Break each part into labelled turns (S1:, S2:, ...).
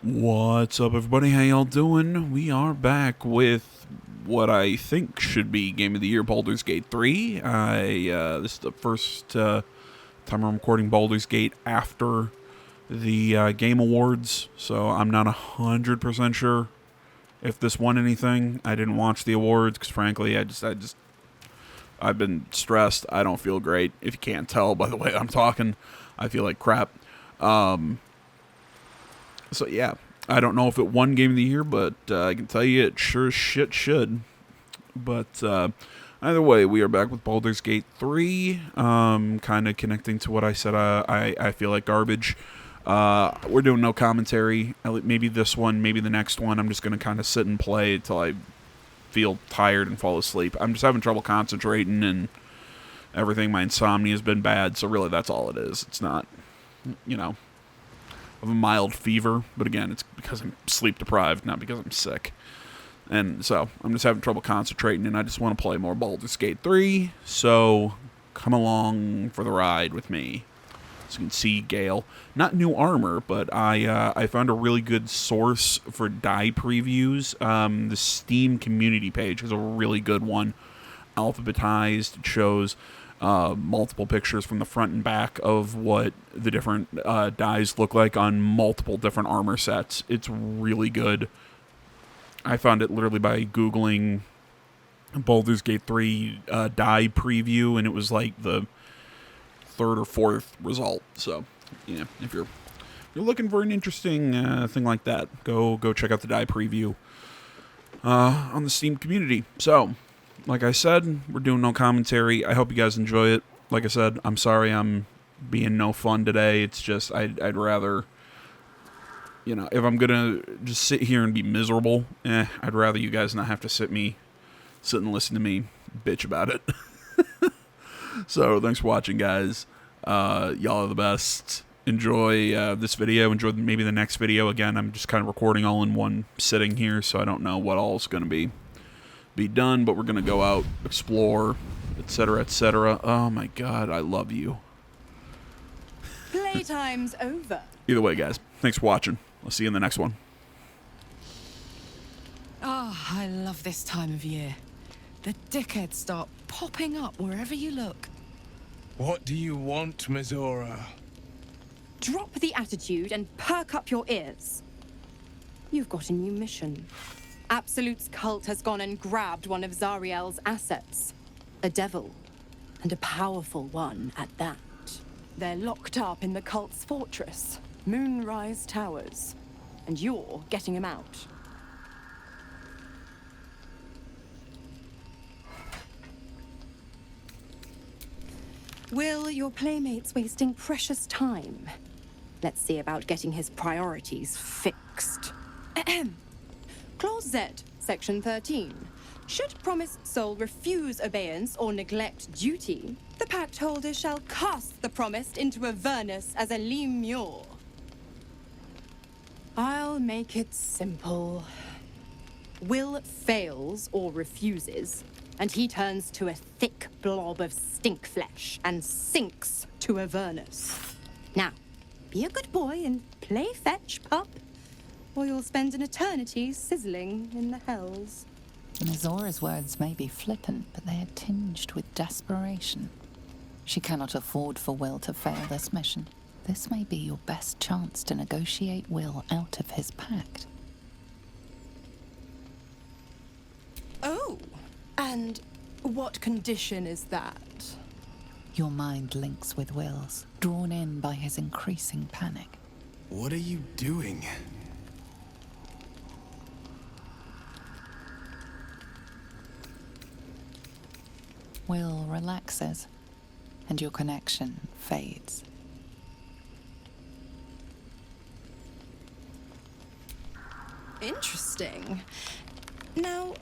S1: What's up, everybody? How y'all doing? We are back with what I think should be Game of the Year, Baldur's Gate 3. This is the first time I'm recording Baldur's Gate after the Game Awards, so I'm not 100% sure if this won anything. I didn't watch the awards because, frankly, I've been stressed. I don't feel great. If you can't tell by the way I'm talking, I feel like crap. So yeah, I don't know if it won Game of the Year, but I can tell you it sure as shit should. But either way, we are back with Baldur's Gate 3, kind of connecting to what I said. I feel like garbage. We're doing no commentary. Maybe this one, maybe the next one. I'm just going to kind of sit and play until I feel tired and fall asleep. I'm just having trouble concentrating and everything. My insomnia has been bad, so really that's all it is. It's not, of a mild fever, but again, it's because I'm sleep deprived, not because I'm sick. And so I'm just having trouble concentrating, and I just want to play more Baldur's Gate 3. So come along for the ride with me. As you can see, Gale, not new armor, but I found a really good source for die previews. The Steam community page is a really good one, alphabetized. It shows multiple pictures from the front and back of what the different dies look like on multiple different armor sets. It's really good. I found it literally by Googling Baldur's Gate 3 die preview, and it was like the third or fourth result. So, if you're looking for an interesting thing like that, go check out the die preview on the Steam community. So, like I said, we're doing no commentary. I hope you guys enjoy it. Like I said, I'm sorry I'm being no fun today. It's just I'd rather, if I'm gonna just sit here and be miserable, I'd rather you guys not have to sit and listen to me bitch about it. So thanks for watching, guys. Y'all are the best. Enjoy this video. Enjoy maybe the next video. Again, I'm just kind of recording all in one sitting here, so I don't know what all is going to be done, but we're going to go out, explore, etc., etc. Oh my god, I love you.
S2: Playtime's over.
S1: Either way, guys, thanks for watching. I'll see you in the next one.
S2: I love this time of year. The dickheads start popping up wherever you look.
S3: What do you want, Mizora?
S2: Drop the attitude and perk up your ears. You've got a new mission. Absolute's cult has gone and grabbed one of Zariel's assets. A devil, and a powerful one at that. They're locked up in the cult's fortress, Moonrise Towers, and you're getting him out. Will, your playmate's wasting precious time. Let's see about getting his priorities fixed. Clause Z, Section 13. Should promised soul refuse obeyance or neglect duty, the pact holder shall cast the promised into Avernus as a lemure. I'll make it simple. Will fails or refuses, and he turns to a thick blob of stink flesh and sinks to Avernus. Now, be a good boy and play fetch, pup, or you'll spend an eternity sizzling in the hells.
S4: Mizora's words may be flippant, but they are tinged with desperation. She cannot afford for Will to fail this mission. This may be your best chance to negotiate Will out of his pact.
S2: Oh, and what condition is that?
S4: Your mind links with Will's, drawn in by his increasing panic.
S3: What are you doing?
S4: Will relaxes, and your connection fades.
S2: Interesting. Now,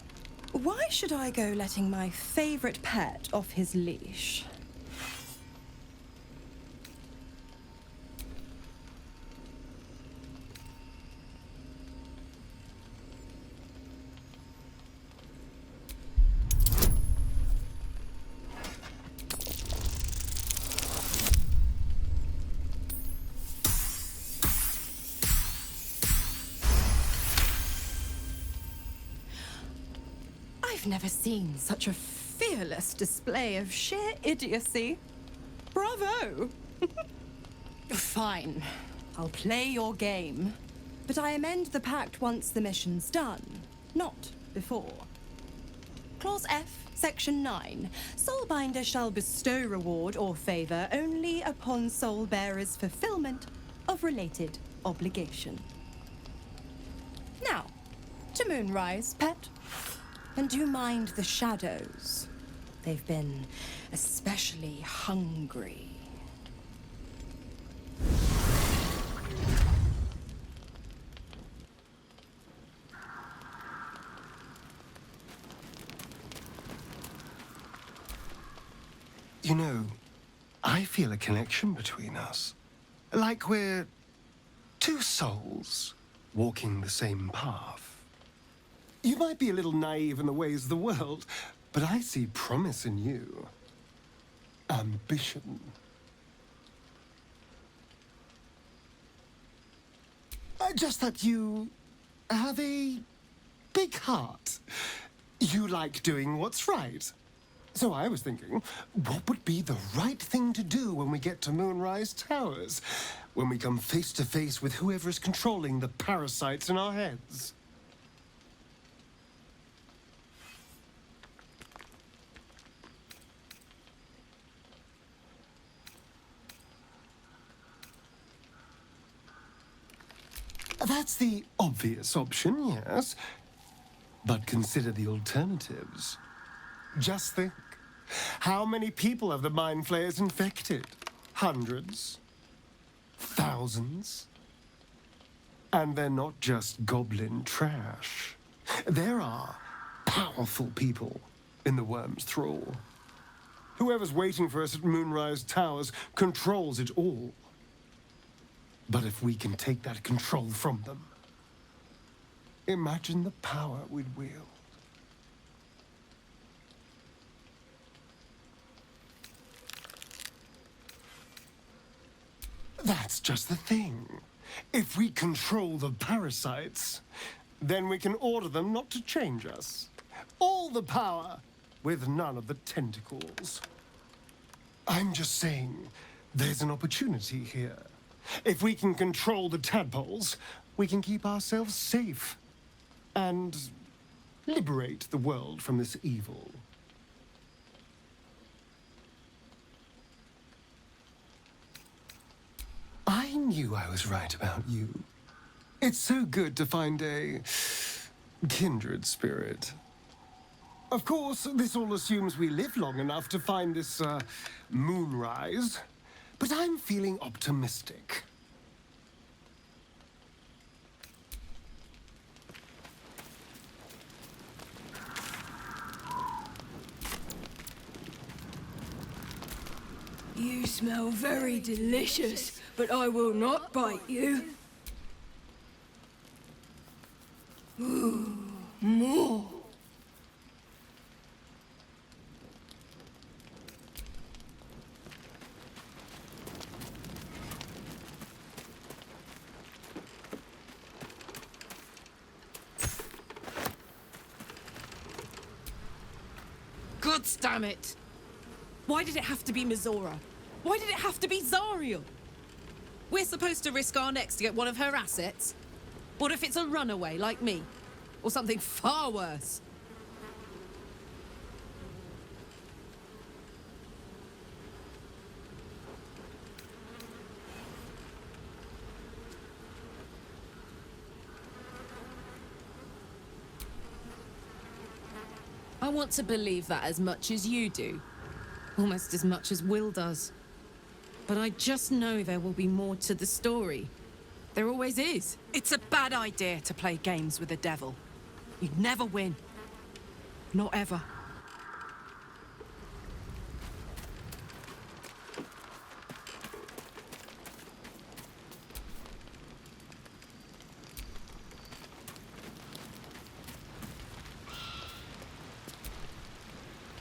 S2: why should I go letting my favorite pet off his leash? I've never seen such a fearless display of sheer idiocy. Bravo! Fine. I'll play your game. But I amend the pact once the mission's done, not before. Clause F, Section 9. Soulbinder shall bestow reward or favour only upon soul bearer's fulfillment of related obligation. Now, to Moonrise, pet. And do mind the shadows. They've been especially hungry.
S5: You know, I feel a connection between us. Like we're two souls walking the same path. You might be a little naive in the ways of the world, but I see promise in you. Ambition. Just that you have a big heart. You like doing what's right. So I was thinking, what would be the right thing to do when we get to Moonrise Towers? When we come face to face with whoever's controlling the parasites in our heads? That's the obvious option, yes. But consider the alternatives. Just think. How many people have the Mind Flayers infected? Hundreds? Thousands? And they're not just goblin trash. There are powerful people in the Worm's thrall. Whoever's waiting for us at Moonrise Towers controls it all. But if we can take that control from them, imagine the power we'd wield. That's just the thing. If we control the parasites, then we can order them not to change us. All the power, with none of the tentacles. I'm just saying, there's an opportunity here. If we can control the tadpoles, we can keep ourselves safe. And liberate the world from this evil. I knew I was right about you. It's so good to find a kindred spirit. Of course, this all assumes we live long enough to find this, moonrise. But I'm feeling optimistic.
S6: You smell very delicious, but I will not bite you. Ooh, more.
S7: God damn it! Why did it have to be Mizora? Why did it have to be Zariel? We're supposed to risk our necks to get one of her assets? What if it's a runaway like me? Or something far worse? I want to believe that as much as you do. Almost as much as Will does. But I just know there will be more to the story. There always is. It's a bad idea to play games with the devil. You'd never win. Not ever.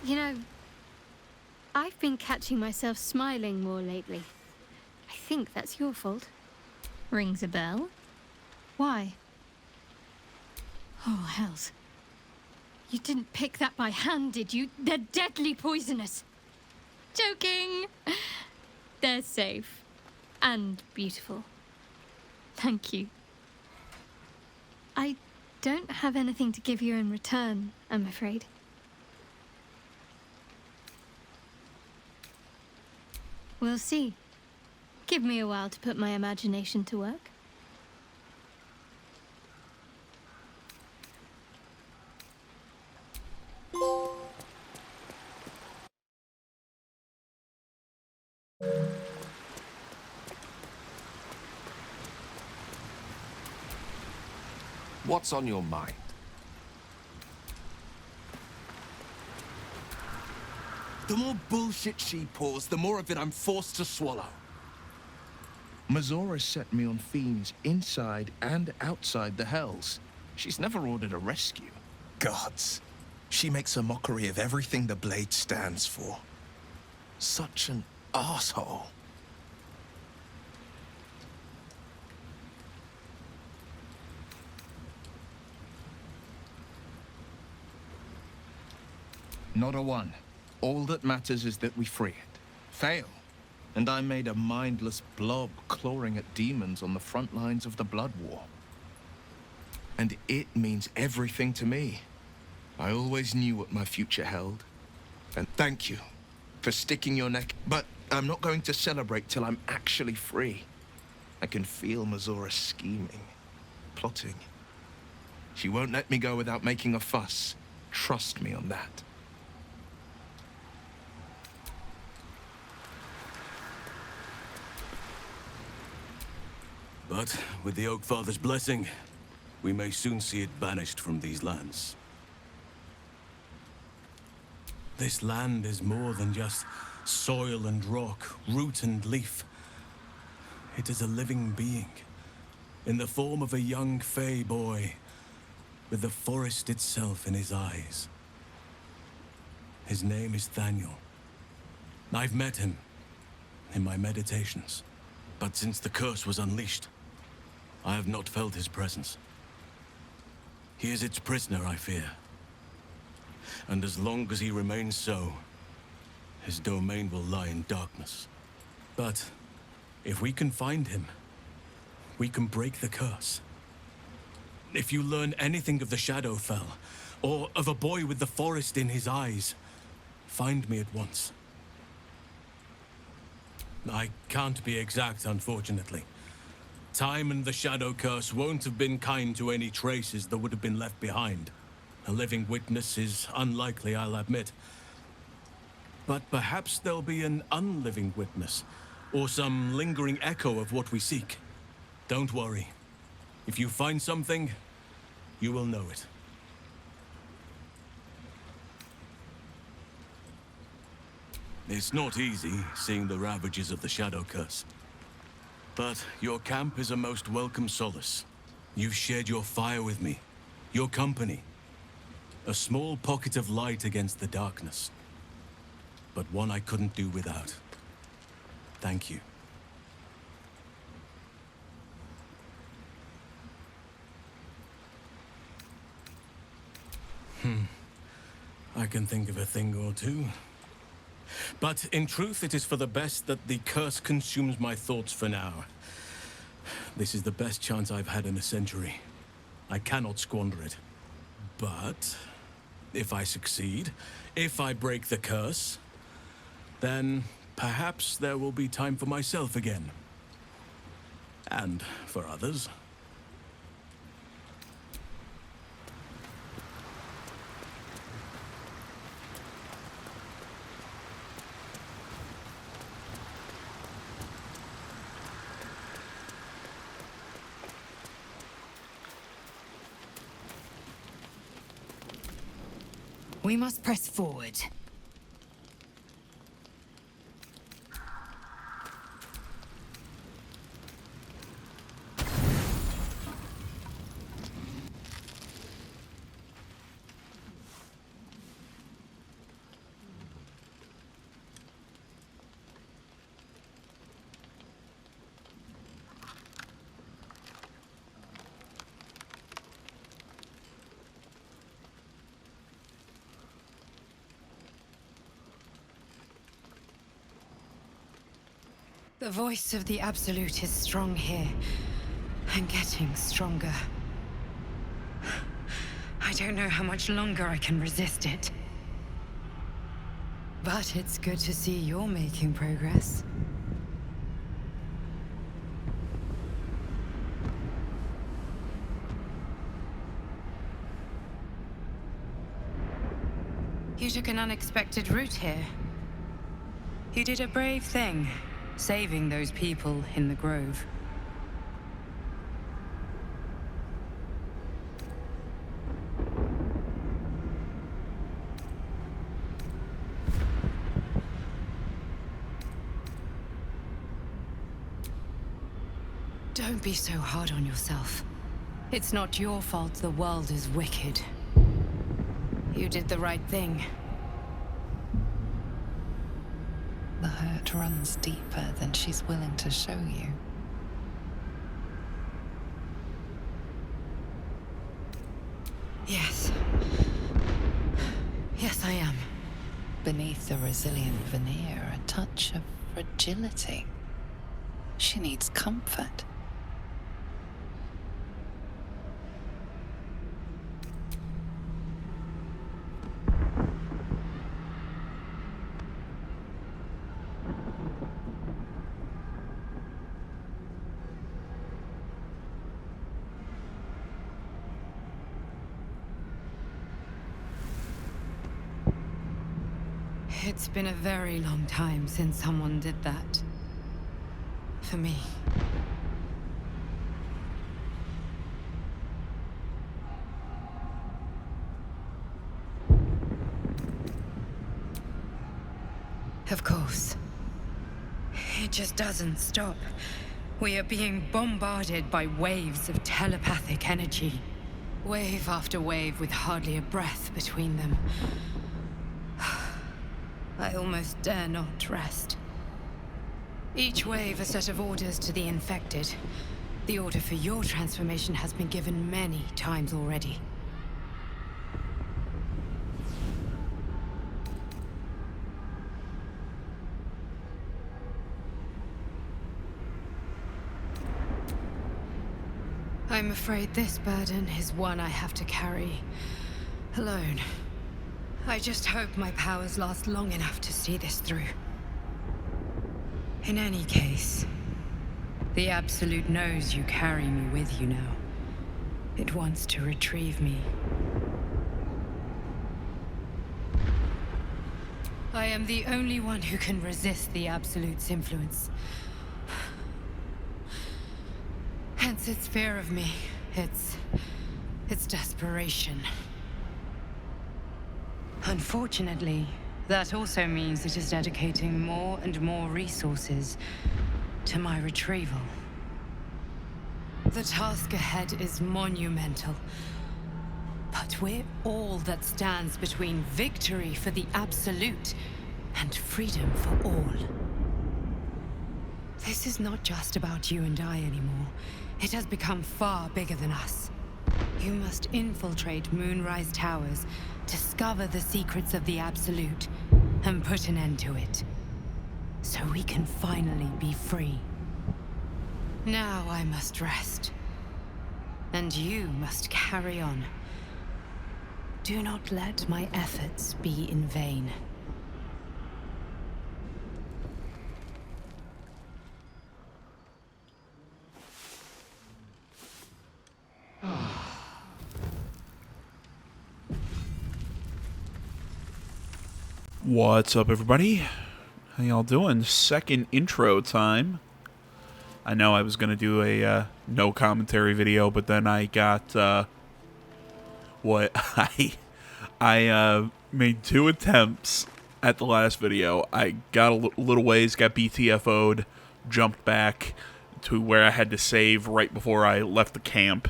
S8: You know, I've been catching myself smiling more lately. I think that's your fault.
S9: Rings a bell?
S8: Why? Oh, hells. You didn't pick that by hand, did you? They're deadly poisonous. Joking. They're safe. And beautiful. Thank you. I don't have anything to give you in return, I'm afraid. We'll see. Give me a while to put my imagination to work.
S9: What's on your mind? The more bullshit she pours, the more of it I'm forced to swallow.
S10: Mazora set me on fiends inside and outside the Hells. She's never ordered a rescue.
S3: Gods. She makes a mockery of everything the blade stands for.
S10: Such an asshole. Not a one. All that matters is that we free it. Fail. And I'm made a mindless blob clawing at demons on the front lines of the Blood War. And it means everything to me. I always knew what my future held. And thank you for sticking your neck. But I'm not going to celebrate till I'm actually free. I can feel Mazora scheming, plotting. She won't let me go without making a fuss. Trust me on that.
S11: But with the Oak Father's blessing, we may soon see it banished from these lands. This land is more than just soil and rock, root and leaf. It is a living being, in the form of a young Fey boy, with the forest itself in his eyes. His name is Thaniel. I've met him in my meditations, but since the curse was unleashed, I have not felt his presence. He is its prisoner, I fear. And as long as he remains so, his domain will lie in darkness. But if we can find him, we can break the curse. If you learn anything of the Shadowfell, or of a boy with the forest in his eyes, find me at once. I can't be exact, unfortunately. Time and the Shadow Curse won't have been kind to any traces that would have been left behind. A living witness is unlikely, I'll admit. But perhaps there'll be an unliving witness, or some lingering echo of what we seek. Don't worry. If you find something, you will know it. It's not easy, seeing the ravages of the Shadow Curse. But your camp is a most welcome solace. You've shared your fire with me, your company. A small pocket of light against the darkness. But one I couldn't do without. Thank you. I can think of a thing or two. But in truth, it is for the best that the curse consumes my thoughts for now. This is the best chance I've had in a century. I cannot squander it. But if I succeed, if I break the curse, then perhaps there will be time for myself again. And for others.
S6: We must press forward.
S2: The voice of the Absolute is strong here, and getting stronger. I don't know how much longer I can resist it. But it's good to see you're making progress. You took an unexpected route here. You did a brave thing, saving those people in the grove. Don't be so hard on yourself. It's not your fault the world is wicked. You did the right thing.
S4: The hurt runs deeper than she's willing to show you.
S2: Yes. Yes, I am.
S4: Beneath the resilient veneer, a touch of fragility. She needs comfort.
S2: It's been a very long time since someone did that. For me. Of course. It just doesn't stop. We are being bombarded by waves of telepathic energy. Wave after wave with hardly a breath between them. I almost dare not rest. Each wave a set of orders to the infected. The order for your transformation has been given many times already. I'm afraid this burden is one I have to carry alone. I just hope my powers last long enough to see this through. In any case, the Absolute knows you carry me with you now. It wants to retrieve me. I am the only one who can resist the Absolute's influence. Hence its fear of me, its desperation. Unfortunately, that also means it is dedicating more and more resources to my retrieval. The task ahead is monumental, but we're all that stands between victory for the Absolute and freedom for all. This is not just about you and I anymore. It has become far bigger than us. You must infiltrate Moonrise Towers, discover the secrets of the Absolute, and put an end to it. So we can finally be free. Now I must rest. And you must carry on. Do not let my efforts be in vain.
S1: What's up, everybody? How y'all doing? Second intro time. I know I was going to do a no commentary video, but then I got I made 2 attempts at the last video. I got a little ways, got BTFO'd, jumped back to where I had to save right before I left the camp,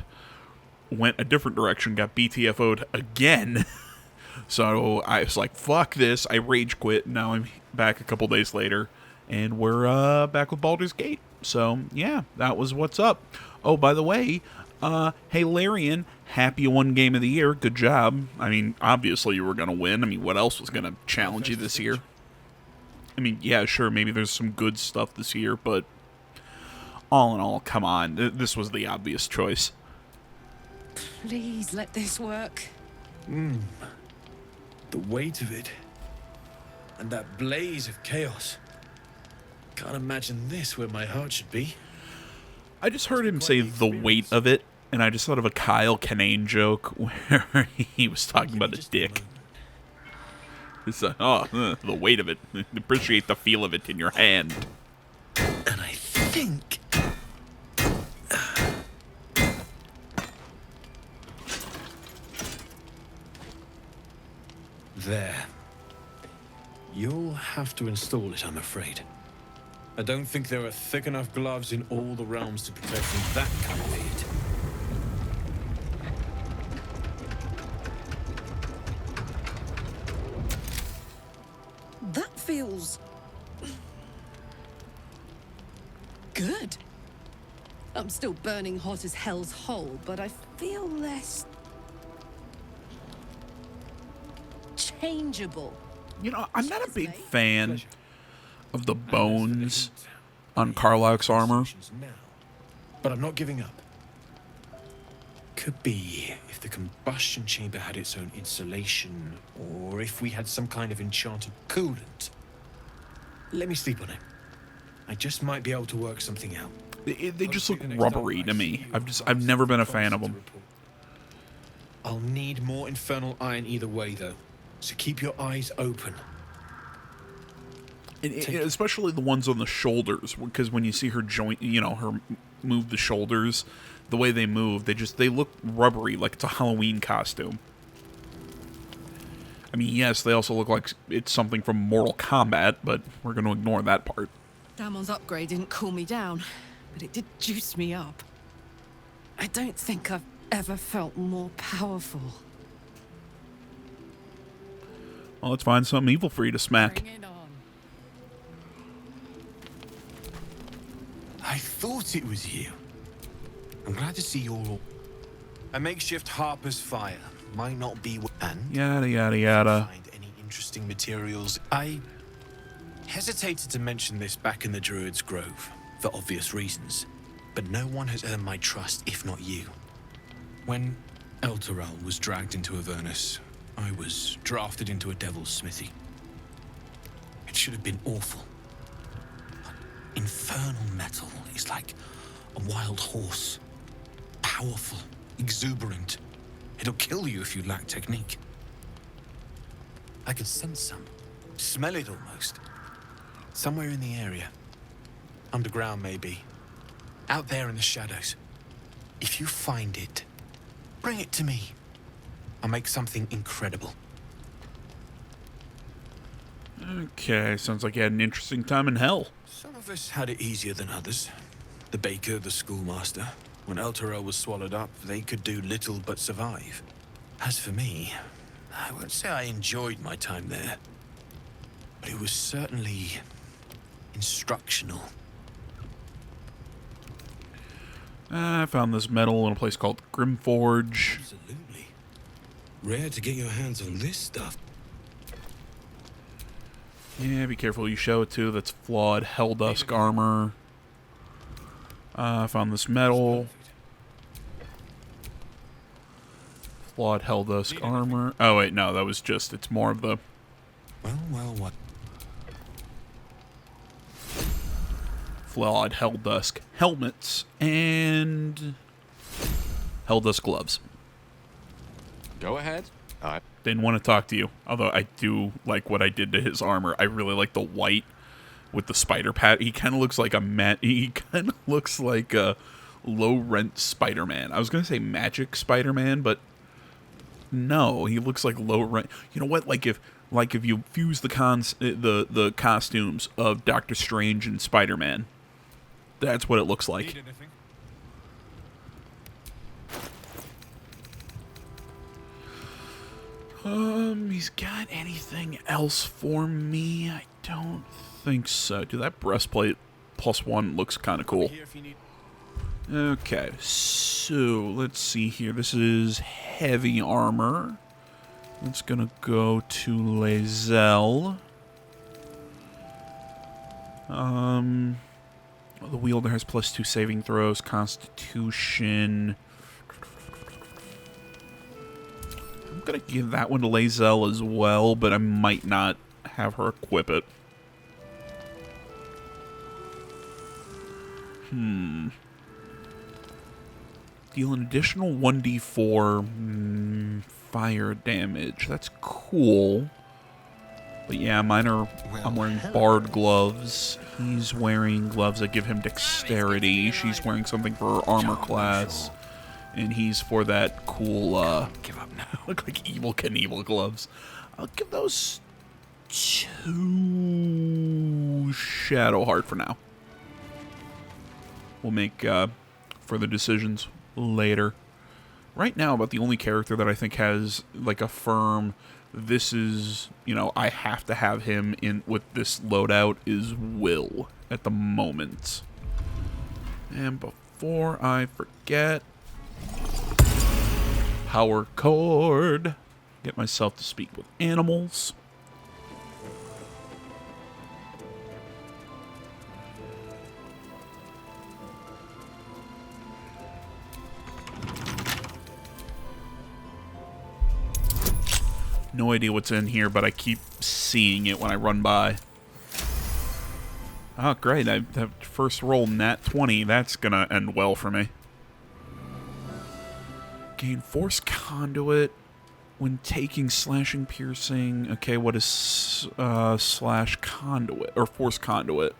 S1: went a different direction, got BTFO'd again. So I was like, fuck this. I rage quit. Now I'm back a couple days later, and we're back with Baldur's Gate. So, yeah, that was what's up. Oh, by the way, hey, Larian, happy you won Game of the Year. Good job. I mean, obviously you were going to win. I mean, what else was going to challenge you this year? I mean, yeah, sure, maybe there's some good stuff this year, but all in all, come on. This was the obvious choice.
S7: Please let this work.
S12: The weight of it. And that blaze of chaos. Can't imagine this where my heart should be.
S1: I just heard him say the weight of it, and I just thought of a Kyle Kinane joke where he was talking about a dick. It's the weight of it. Appreciate the feel of it in your hand.
S12: And I think... There. You'll have to install it, I'm afraid. I don't think there are thick enough gloves in all the realms to protect from that kind of heat.
S7: That feels... good. I'm still burning hot as hell's hole, but I feel less... changeable.
S1: You know, I'm not a big fan of the bones on Karlach's armor.
S12: But I'm not giving up. Could be if the combustion chamber had its own insulation, or if we had some kind of enchanted coolant. Let me sleep on it. I just might be able to work something out.
S1: They just look rubbery to me. I've never been a fan of them.
S12: I'll need more infernal iron either way, though. So keep your eyes open.
S1: Especially the ones on the shoulders, because when you see her her move the shoulders, the way they move, they look rubbery, like it's a Halloween costume. I mean, yes, they also look like it's something from Mortal Kombat, but we're going to ignore that part.
S7: Damon's upgrade didn't cool me down, but it did juice me up. I don't think I've ever felt more powerful.
S1: Well, let's find something evil for you to smack.
S7: Bring it on.
S12: I thought it was you. I'm glad to see you're all... A makeshift Harper's fire might not be... And...
S1: Yada, yada, yada.
S12: Find any interesting materials. I hesitated to mention this back in the Druid's Grove, for obvious reasons. But no one has earned my trust, if not you. When Elturel was dragged into Avernus, I was drafted into a devil's smithy. It should have been awful. Infernal metal is like a wild horse. Powerful, exuberant. It'll kill you if you lack technique. I could sense some. Smell it almost. Somewhere in the area. Underground, maybe. Out there in the shadows. If you find it, bring it to me. I'll make something incredible.
S1: Okay, sounds like you had an interesting time in hell.
S12: Some of us had it easier than others. The baker, the schoolmaster. When Elturel was swallowed up, they could do little but survive. As for me, I won't say I enjoyed my time there. But it was certainly instructional.
S1: I found this metal in a place called Grimforge.
S12: Absolutely. Rare to get your hands on this stuff.
S1: Yeah, be careful you show it to. That's flawed Helldusk armor. I found this metal. Flawed Helldusk armor. Oh, wait, no, that was just, it's more of the...
S12: Well, what?
S1: Flawed Helldusk helmets and Helldusk gloves.
S13: Go ahead.
S1: Didn't want to talk to you, although I do like what I did to his armor. I really like the white with the spider pat. He kind of looks like he kind of looks like a low-rent Spider-Man. I was going to say Magic Spider-Man, but no, he looks like low-rent. You know what? Like if you fuse the costumes of Doctor Strange and Spider-Man, that's what it looks like. He's got anything else for me? I don't think so. Dude, that breastplate +1 looks kind of cool. Okay, so let's see here. This is heavy armor. It's gonna go to Lazelle. The wielder has +2 saving throws, Constitution. I'm gonna give that one to Lae'zel as well, but I might not have her equip it. Deal an additional 1d4 fire damage. That's cool. But yeah, mine are... I'm wearing Bard gloves. He's wearing gloves that give him dexterity. She's wearing something for her armor class. And he's for that cool,
S12: Give up now.
S1: look like Evil Knievel gloves. I'll give those to Shadowheart for now. We'll make further decisions later. Right now, about the only character that I think has, like, a firm... This is, you know, I have to have him in with this loadout is Will at the moment. And before I forget, power chord. Get myself to speak with animals. No idea what's in here, but I keep seeing it when I run by. Oh, great. I have first roll nat 20. That's going to end well for me. Gain force conduit when taking slashing piercing. Okay, what is slash conduit or force conduit?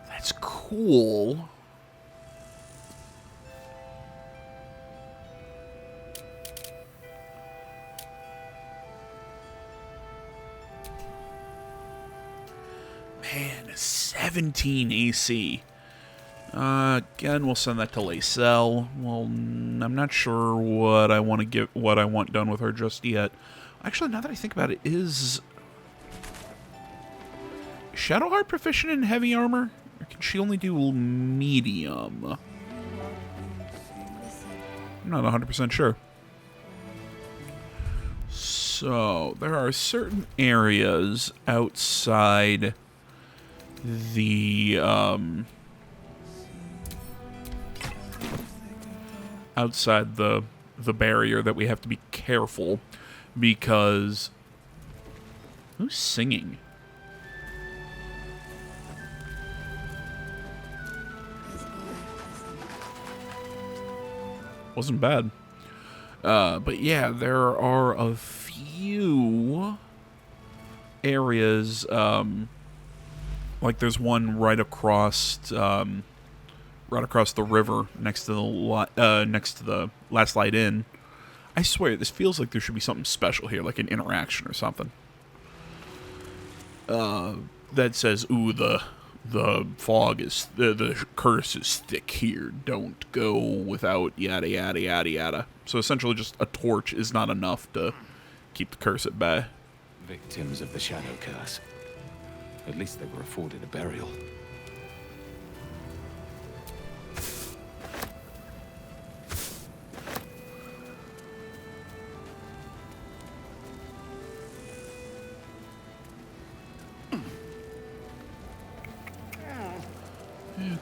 S1: That's cool. Man, 17 AC. Again, we'll send that to Lae'zel. Well, I'm not sure what I want to get, what I want done with her just yet. Actually, now that I think about it, is Shadowheart proficient in heavy armor? Or can she only do medium? I'm not 100% sure. So, there are certain areas outside the barrier that we have to be careful because who's singing? Wasn't bad. But yeah, there are a few areas like there's one right across the river next to the Last Light Inn. I swear, this feels like there should be something special here, like an interaction or something. That says, "Ooh, the fog is the curse is thick here. Don't go without yada yada yada yada." So essentially, just a torch is not enough to keep the curse at bay.
S12: Victims of the shadow curse. At least they were afforded a burial.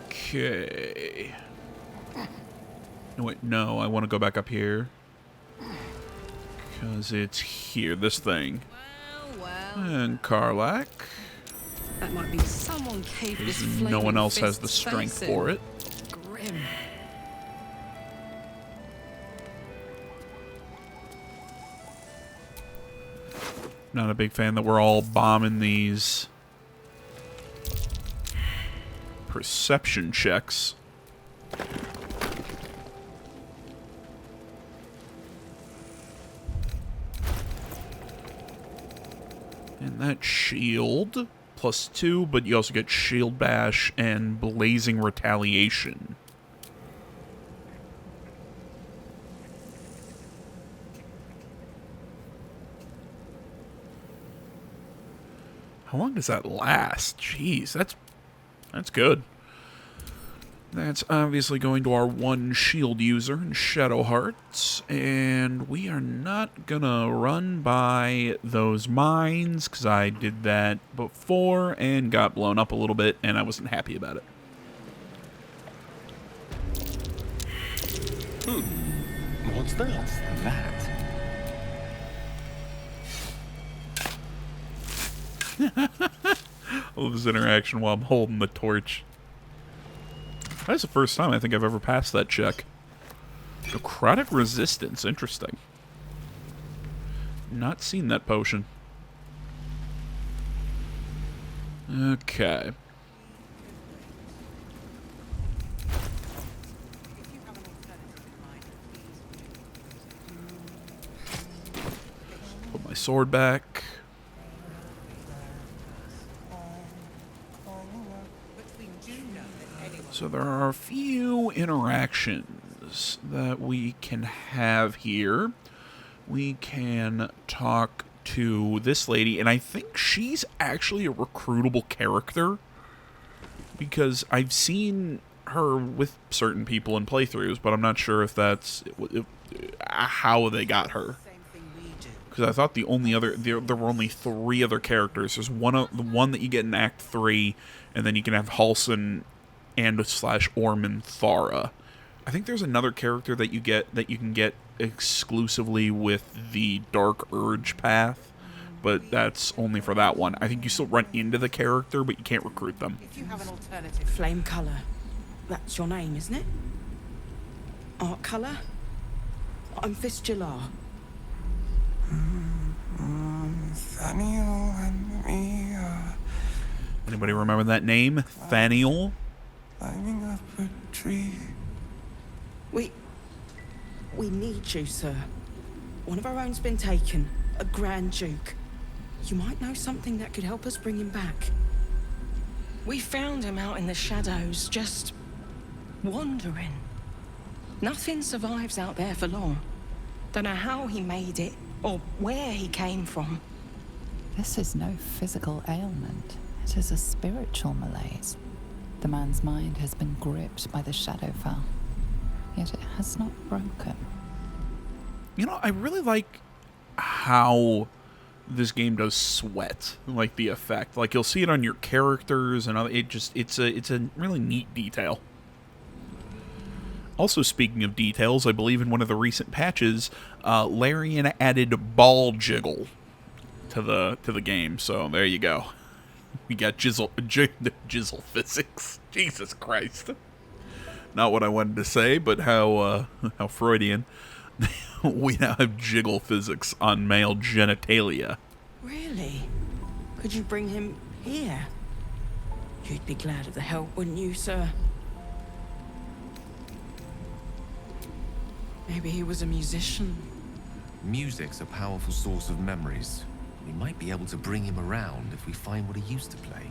S1: Okay. No, wait, no, I want to go back up here. Because it's here, this thing. And Karlach.
S7: That might be someone caved this flaming
S1: No one else has the
S7: fist's
S1: strength
S7: face
S1: for
S7: in.
S1: it.
S7: Grim.
S1: Not a big fan that we're all bombing these perception checks. And that shield, +2, but you also get shield bash and blazing retaliation. How long does that last? Jeez, that's good. That's obviously going to our one shield user in Shadow Hearts, and we are not gonna run by those mines, because I did that before and got blown up a little bit, and I wasn't happy about it.
S5: What's that?
S1: I love this interaction while I'm holding the torch. That's the first time I think I've ever passed that check. Necrotic resistance, interesting. Not seen that potion. Okay. Put my sword back. So there are a few interactions that we can have here. We can talk to this lady, and I think she's actually a recruitable character, because I've seen her with certain people in playthroughs, but I'm not sure if that's how they got her. Because I thought there were only 3 other characters. There's the one that you get in Act 3, and then you can have Halsin and / Ormond Thara. I think there's another character that you can get exclusively with the Dark Urge path, but that's only for that one. I think you still run into the character, but you can't recruit them.
S14: If you have an alternative flame color, that's your name, isn't it? Art color? I'm Fistula.
S3: Thaniel and me
S1: Anybody remember that name? Thaniel?
S3: climbing up a tree.
S14: We need you, sir. One of our own's been taken, a Grand Duke. You might know something that could help us bring him back. We found him out in the shadows, just wandering. Nothing survives out there for long. Don't know how he made it, or where he came from.
S4: This is no physical ailment. It is a spiritual malaise. The man's mind has been gripped by the Shadowfell, yet it has not broken.
S1: You know, I really like how this game does sweat, like the effect. Like, you'll see it on your characters and it's a really neat detail. Also, speaking of details, I believe in one of the recent patches, Larian added ball jiggle to the game. So there you go. We got jizzle physics. Jesus Christ. Not what I wanted to say, but how Freudian. We now have jiggle physics on male genitalia.
S14: Really? Could you bring him here? You'd be glad of the help, wouldn't you, sir? Maybe he was a musician.
S15: Music's a powerful source of memories. We might be able to bring him around if we find what he used to play.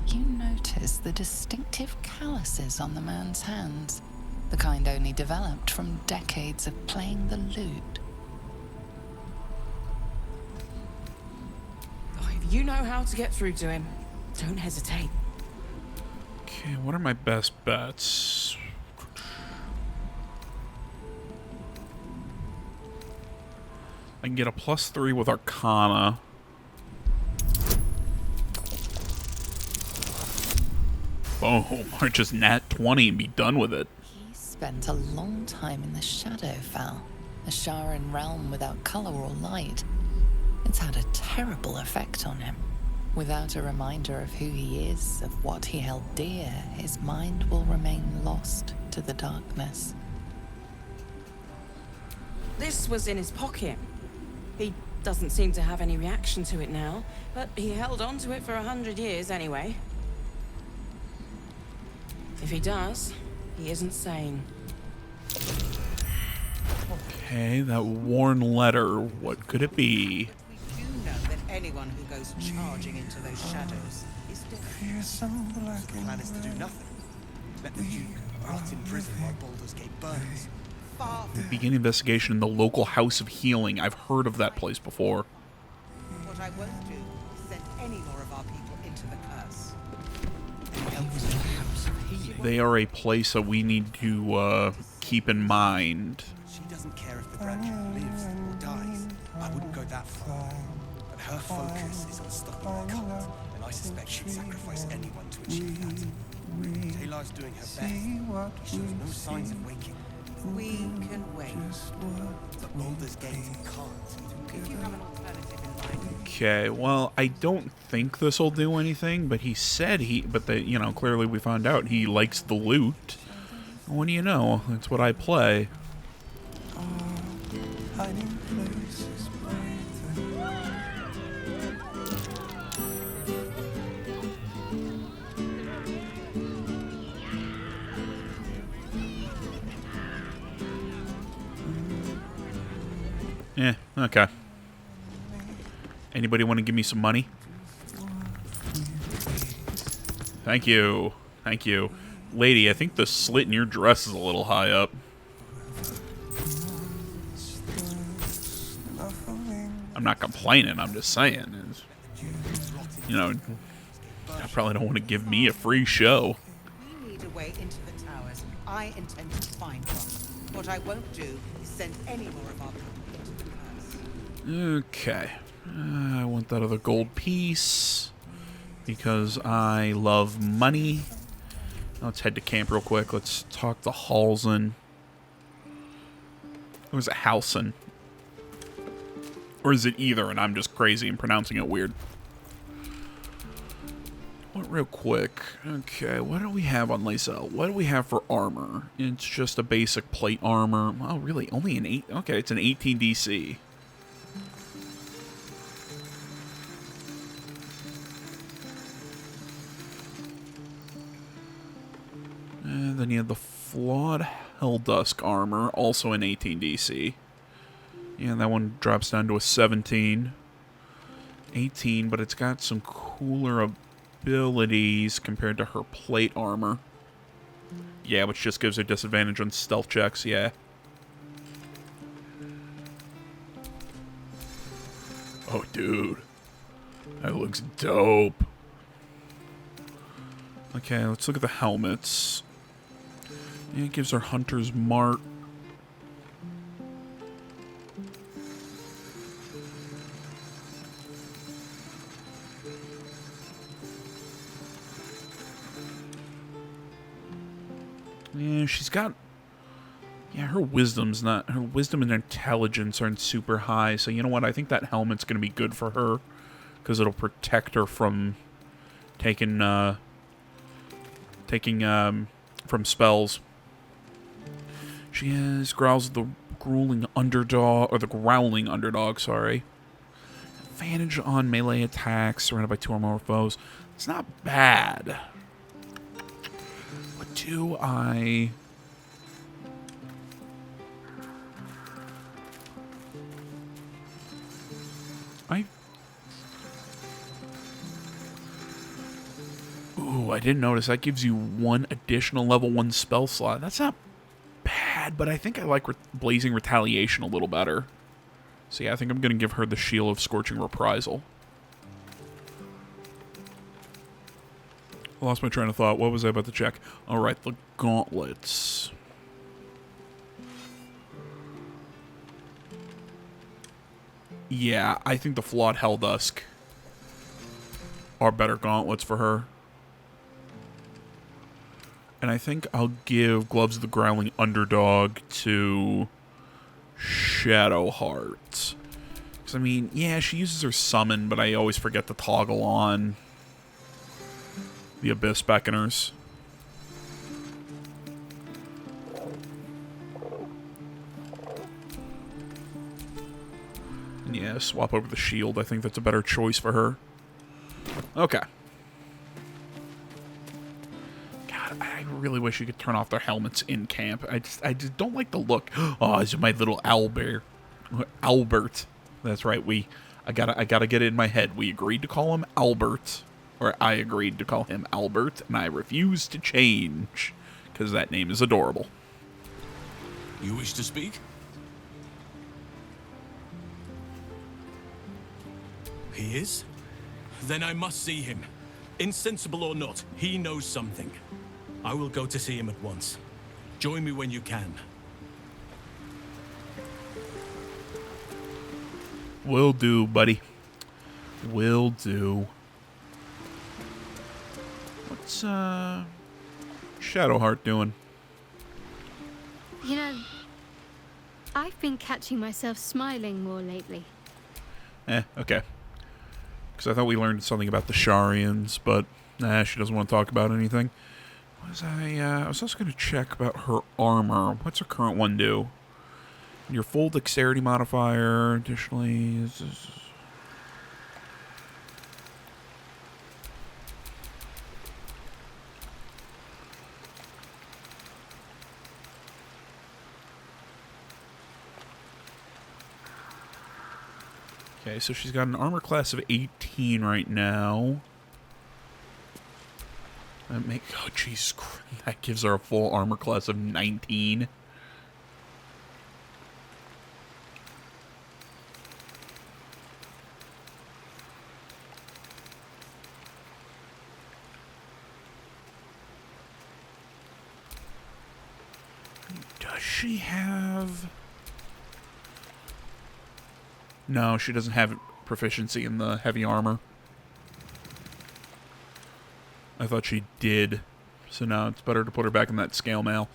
S4: You notice the distinctive calluses on the man's hands, the kind only developed from decades of playing the lute.
S14: Oh, if you know how to get through to him, don't hesitate.
S1: Okay, what are my best bets? I can get a +3 with Arcana. Boom. Or just nat 20 and be done with it.
S4: He spent a long time in the Shadowfell, a Sharan realm without color or light. It's had a terrible effect on him. Without a reminder of who he is, of what he held dear, his mind will remain lost to the darkness.
S14: This was in his pocket. He doesn't seem to have any reaction to it now, but he held on to it for 100 years anyway. If he does, he isn't sane.
S1: Okay, that worn letter. What could it be?
S16: We do know that anyone who goes charging into those shadows is dead. The plan is to do nothing. Let the Duke rot in prison while Baldur's Gate burns.
S1: Begin investigation in the local House of Healing. I've heard of that place before.
S16: What I won't do is send any more of our people into the curse.
S1: they are a place that we need to keep in mind.
S16: She doesn't care if the grandchild lives or dies. I wouldn't go that far. But her focus is on stopping the cult, and I suspect she'd sacrifice anyone to achieve that. Taylor's doing her best. He shows no signs of waking.
S14: We can wait.
S16: But Baldur's Gate can't.
S14: If you have an alternative in mind.
S1: Okay, well, I don't think this will do anything, but he said clearly we found out he likes the loot. What do you know? That's what I play. Yeah, okay. Anybody want to give me some money? Thank you. Thank you. Lady, I think the slit in your dress is a little high up. I'm not complaining, I'm just saying. You know, I probably don't want to give me a free show.
S14: We need a way into the towers. I intend to find one. What I won't do is send any more of our people into the curse.
S1: Okay. I want that other gold piece because I love money. Let's head to camp real quick. Let's talk to Halsen. Or is it Halsen? Or is it either and I'm just crazy and pronouncing it weird? What real quick? Okay, what do we have on Lacelle? What do we have for armor? It's just a basic plate armor. Oh, really? Only an 8? Okay, it's an 18 DC. And then you have the Flawed Helldusk armor, also an 18 DC. Yeah, that one drops down to a 17. 18, but it's got some cooler abilities compared to her plate armor. Yeah, which just gives her disadvantage on stealth checks, yeah. Oh, dude. That looks dope. Okay, let's look at the helmets. Yeah, it gives her Hunter's Mark. Yeah, she's got... Yeah, her wisdom's not... Her wisdom and intelligence aren't super high, so you know what? I think that helmet's going to be good for her. Because it'll protect her from taking from spells. She has growls of the growling underdog, sorry. Advantage on melee attacks, surrounded by 2 or more foes. It's not bad. What do I... Ooh, I didn't notice. That gives you 1 additional level 1 spell slot. That's not bad, but I think I like Blazing Retaliation a little better. So yeah, I think I'm going to give her the Shield of Scorching Reprisal. I lost my train of thought. What was I about to check? Alright, the gauntlets. Yeah, I think the Flawed Helldusk are better gauntlets for her. And I think I'll give Gloves of the Growling Underdog to Shadowheart. Because, I mean, yeah, she uses her summon, but I always forget to toggle on the Abyss Beckoners. And yeah, swap over the shield. I think that's a better choice for her. Okay. I really wish you could turn off their helmets in camp. I just don't like the look. Oh, this is my little Albert. That's right. I gotta get it in my head. We agreed to call him Albert, or I agreed to call him Albert, and I refuse to change because that name is adorable.
S11: You wish to speak? He is? Then I must see him. Insensible or not, he knows something. I will go to see him at once. Join me when you can.
S1: Will do, buddy. Will do. What's Shadowheart doing?
S8: You know, I've been catching myself smiling more lately.
S1: Okay. Because I thought we learned something about the Sharians, but she doesn't want to talk about anything. I was also going to check about her armor. What's her current one do? Your full dexterity modifier, additionally... Okay, so she's got an armor class of 18 right now. Oh, Jesus Christ. That gives her a full armor class of 19. Does she have... No, she doesn't have proficiency in the heavy armor. I thought she did. So now it's better to put her back in that scale mail.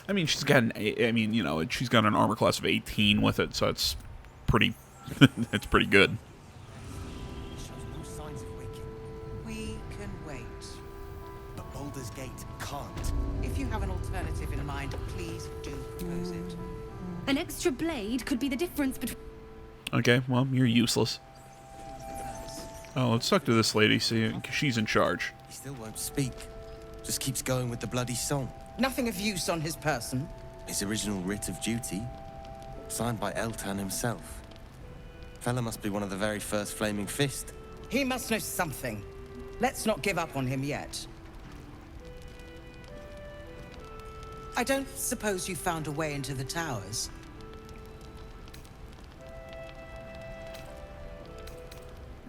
S1: I mean, she's got she's got an armor class of 18 with it, so it's pretty it's pretty good.
S17: We can wait. But Baldur's Gate can't. If you have an alternative in mind, please do propose it.
S2: An extra blade could be the difference between...
S1: Okay, well, you're useless. Oh, let's talk to this lady, see, she's in charge.
S17: He still won't speak. Just keeps going with the bloody song. Nothing of use on his person. His original writ of duty, signed by Eltan himself. Fella must be one of the very first Flaming Fist. He must know something. Let's not give up on him yet. I don't suppose you found a way into the towers?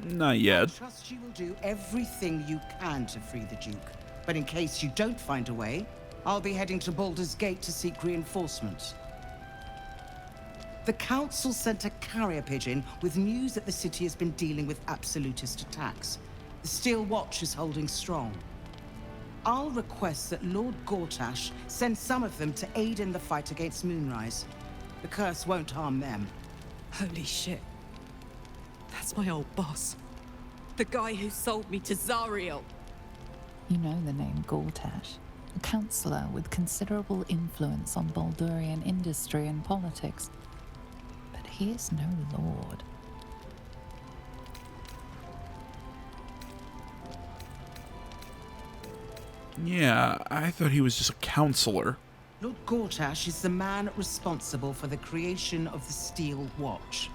S1: Not yet.
S17: I trust you will do everything you can to free the Duke. But in case you don't find a way, I'll be heading to Baldur's Gate to seek reinforcements. The Council sent a carrier pigeon with news that the city has been dealing with absolutist attacks. The Steel Watch is holding strong. I'll request that Lord Gortash send some of them to aid in the fight against Moonrise. The curse won't harm them.
S14: Holy shit. That's my old boss. The guy who sold me to Zariel.
S4: You know the name Gortash, a councillor with considerable influence on Baldurian industry and politics. But he is no lord.
S1: Yeah, I thought he was just a counselor.
S17: Lord Gortash is the man responsible for the creation of the Steel Watch.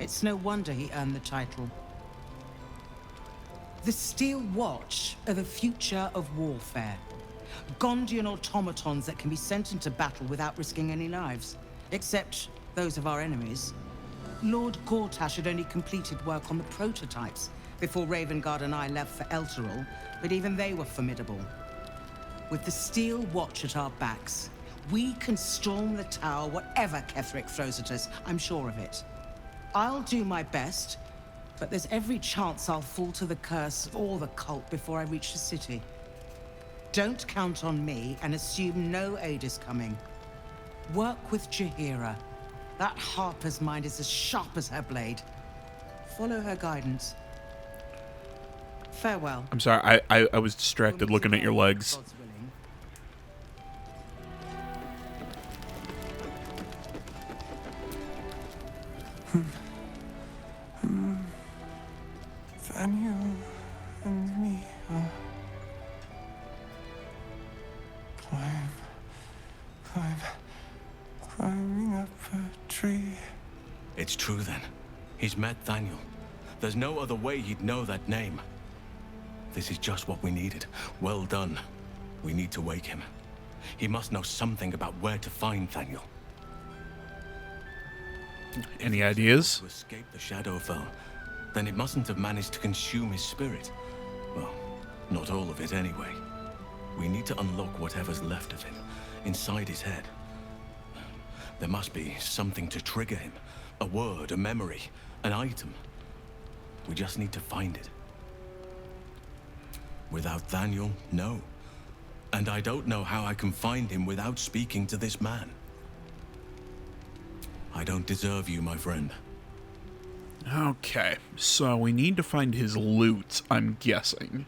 S17: It's no wonder he earned the title. The Steel Watch are the future of warfare. Gondian automatons that can be sent into battle without risking any lives. Except those of our enemies. Lord Gortash had only completed work on the prototypes before Ravengard and I left for Elturel, but even they were formidable. With the Steel Watch at our backs, we can storm the tower whatever Ketheric throws at us, I'm sure of it. I'll do my best, but there's every chance I'll fall to the curse or the cult before I reach the city. Don't count on me and assume no aid is coming. Work with Jaheira. That Harper's mind is as sharp as her blade. Follow her guidance. Farewell.
S1: I'm sorry, I was distracted looking at your legs.
S5: Daniel and me are climbing up a tree.
S11: It's true then. He's met Daniel. There's no other way he'd know that name. This is just what we needed. Well done. We need to wake him. He must know something about where to find Daniel.
S1: Any ideas?
S11: To escape the Shadowfell, then it mustn't have managed to consume his spirit. Well, not all of it anyway. We need to unlock whatever's left of him, inside his head. There must be something to trigger him. A word, a memory, an item. We just need to find it. Without Daniel, no. And I don't know how I can find him without speaking to this man. I don't deserve you, my friend.
S1: Okay, so we need to find his loot, I'm guessing.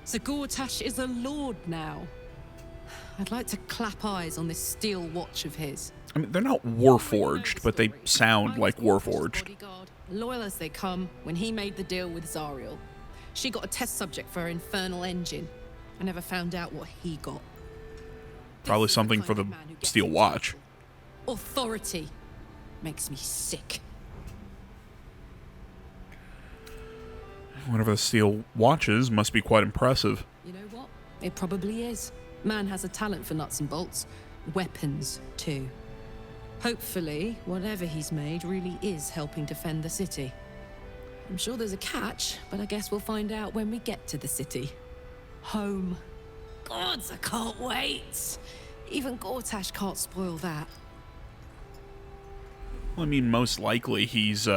S7: So Gortash is a lord now. I'd like to clap eyes on this steel watch of his.
S1: I mean, they're not Warforged, but they sound like Warforged.
S7: Loyal as they come, when he made the deal with Zariel, she got a test subject for her infernal engine. I never found out what he got.
S1: Probably something for the steel watch.
S7: Authority makes me sick.
S1: Whatever the steel watches must be quite impressive.
S7: You know what? It probably is. Man has a talent for nuts and bolts. Weapons, too. Hopefully, whatever he's made really is helping defend the city. I'm sure there's a catch, but I guess we'll find out when we get to the city. Home. Gods, I can't wait! Even Gortash can't spoil that.
S1: Well, I mean, most likely he's,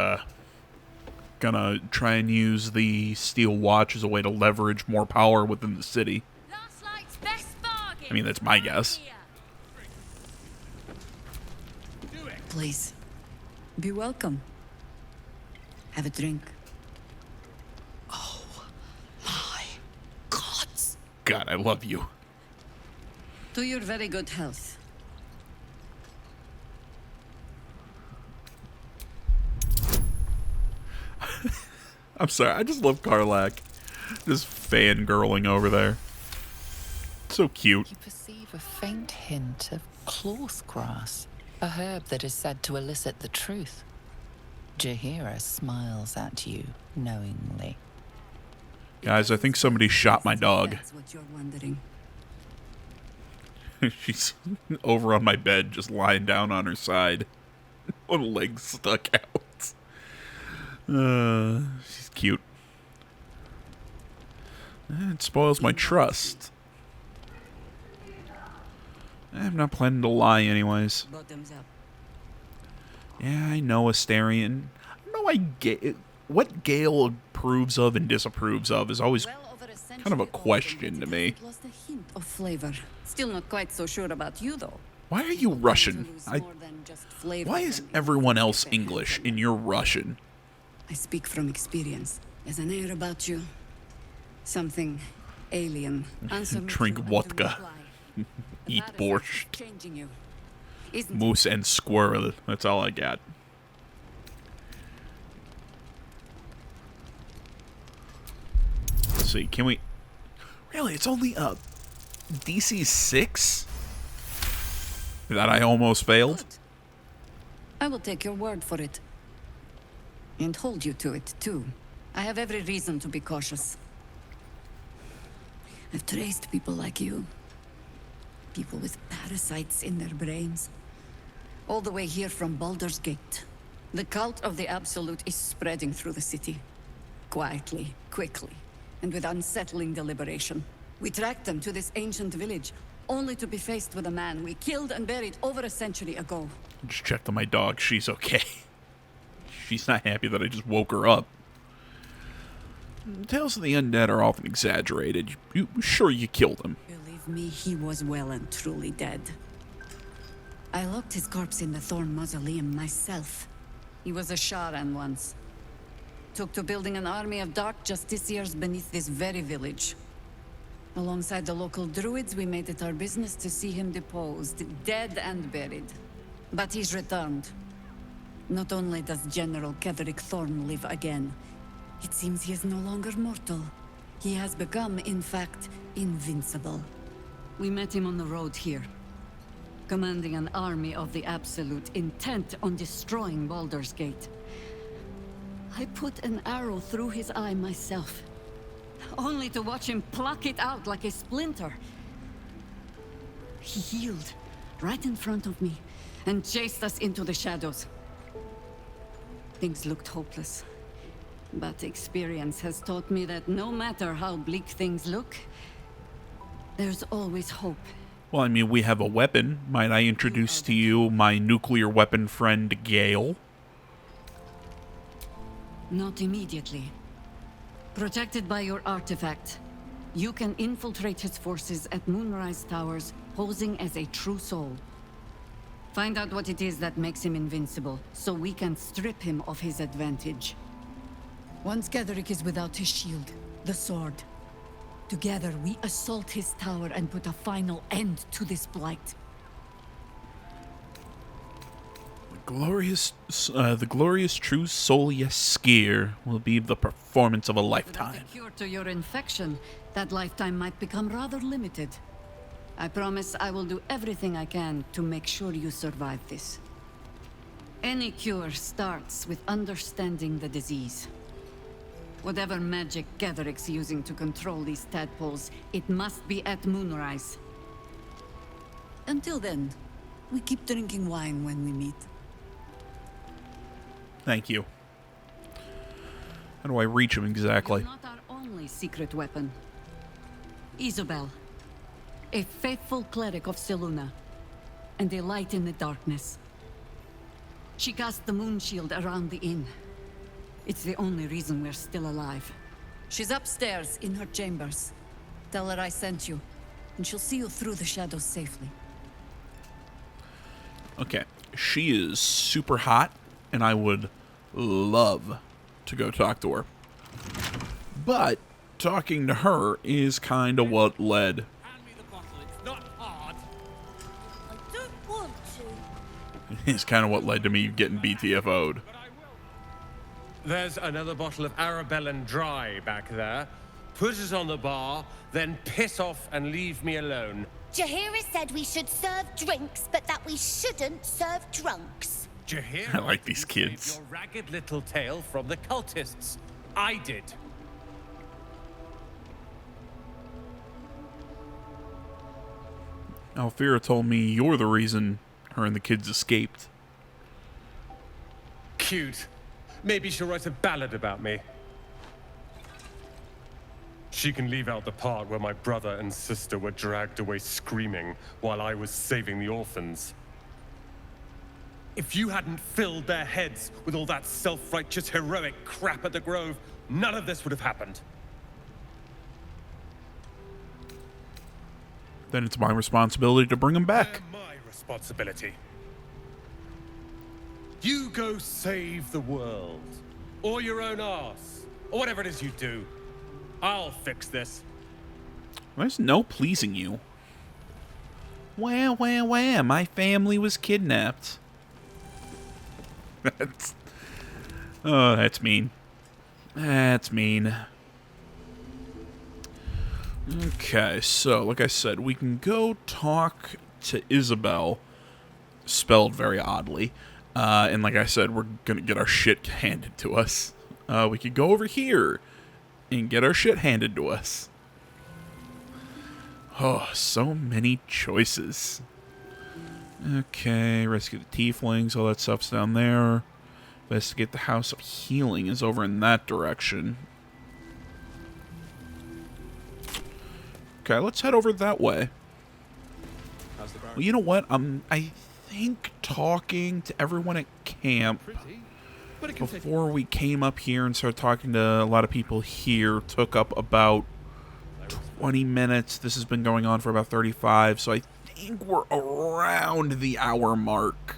S1: gonna try and use the steel watch as a way to leverage more power within the city. I mean, that's my guess.
S18: Please, be welcome. Have a drink.
S14: Oh, my gods.
S1: God, I love you.
S18: To your very good health.
S1: I'm sorry, I just love Karlak. Just fangirling over there. So cute.
S4: You perceive a faint hint of cloth grass, a herb that is said to elicit the truth. Jaheira smiles at you knowingly.
S1: Guys, I think somebody shot my dog.
S18: That's what you're wondering.
S1: She's over on my bed, just lying down on her side. One leg stuck out. She's cute. It spoils my trust. I'm not planning to lie anyways.
S18: Bottoms up.
S1: Yeah, I know Astarion. I know what Gale approves of and disapproves of is always kind of a question to me.
S18: Lost a hint of flavor. Still not quite so sure about you though.
S1: Why are you Russian? Why is everyone else English and you're Russian?
S18: I speak from experience. There's an air about you. Something alien.
S1: Drink vodka. Eat borscht.
S18: Changing you.
S1: Moose and squirrel. That's all I got. Let's see. Can we... Really? It's only a DC 6? That I almost failed?
S18: I will take your word for it. And hold you to it, too. I have every reason to be cautious. I've traced people like you. People with parasites in their brains. All the way here from Baldur's Gate. The cult of the Absolute is spreading through the city. Quietly, quickly, and with unsettling deliberation. We tracked them to this ancient village, only to be faced with a man we killed and buried over a century ago.
S1: Just checked on my dog. She's okay. She's not happy that I just woke her up. Tales of the undead are often exaggerated. Sure, you killed him.
S18: Believe me, he was well and truly dead. I locked his corpse in the Thorn Mausoleum myself. He was a Sharan once. Took to building an army of dark justiciars beneath this very village. Alongside the local druids, we made it our business to see him deposed, dead and buried. But he's returned. Not only does General Ketherick Thorn live again, it seems he is no longer mortal. He has become, in fact, invincible. We met him on the road here, commanding an army of the Absolute, intent on destroying Baldur's Gate. I put an arrow through his eye myself, only to watch him pluck it out like a splinter. He healed right in front of me and chased us into the shadows. Things looked hopeless. But experience has taught me that no matter how bleak things look, there's always hope.
S1: Well, I mean, we have a weapon. Might I introduce to you my nuclear weapon friend, Gale?
S18: Not immediately. Protected by your artifact, you can infiltrate his forces at Moonrise Towers, posing as a true soul. Find out what it is that makes him invincible, so we can strip him of his advantage. Once Gedrick is without his shield, the sword, together we assault his tower and put a final end to this blight.
S1: The glorious true Solia Skier will be the performance of a lifetime.
S18: Without a cure to your infection, that lifetime might become rather limited. I promise I will do everything I can to make sure you survive this. Any cure starts with understanding the disease. Whatever magic Gedrick's using to control these tadpoles, it must be at Moonrise. Until then, we keep drinking wine when we meet.
S1: Thank you. How do I reach him exactly?
S18: You're not our only secret weapon. Isabel, a faithful cleric of Selûne, and a light in the darkness. She cast the moon shield around the inn. It's the only reason we're still alive. She's upstairs in her chambers. Tell her I sent you, and she'll see you through the shadows safely.
S1: Okay, she is super hot, and I would love to go talk to her. But talking to her is kind of what led. Is kind of what led to me getting BTFO'd.
S19: There's another bottle of Arabellan Dry back there. Put it on the bar, then piss off and leave me alone.
S20: Jaheira said we should serve drinks, but that we shouldn't serve drunks.
S19: Jaheira,
S1: I like these kids.
S19: your ragged little tale from the cultists. I did.
S1: Alfira told me you're the reason her and the kids escaped.
S19: Cute. Maybe she'll write a ballad about me. She can leave out the part where my brother and sister were dragged away screaming while I was saving the orphans. If you hadn't filled their heads with all that self-righteous heroic crap at the Grove, none of this would have happened.
S1: Then it's my responsibility to bring them back.
S19: My responsibility. You go save the world. Or your own arse. Or whatever it is you do. I'll fix this.
S1: There's no pleasing you. Wah, wah, wah. My family was kidnapped. That's... Oh, that's mean. That's mean. Okay, so, like I said, we can go talk to Isabel, spelled very oddly. And like I said, we're gonna get our shit handed to us. We could go over here and get our shit handed to us. Oh, so many choices. Okay, rescue the tieflings, all that stuff's down there. Investigate the House of Healing is over in that direction. Okay, let's head over that way. Well, you know what? I think talking to everyone at camp before we came up here and started talking to a lot of people here took up about 20 minutes. This has been going on for about 35, so I think we're around the hour mark.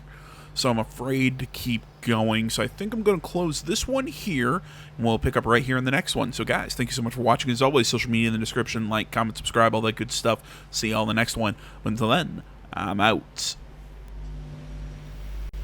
S1: So I'm afraid to keep going. So I think I'm going to close this one here, and we'll pick up right here in the next one. So guys, thank you so much for watching. As always, social media in the description, like, comment, subscribe, all that good stuff. See y'all in the next one. But until then, I'm out.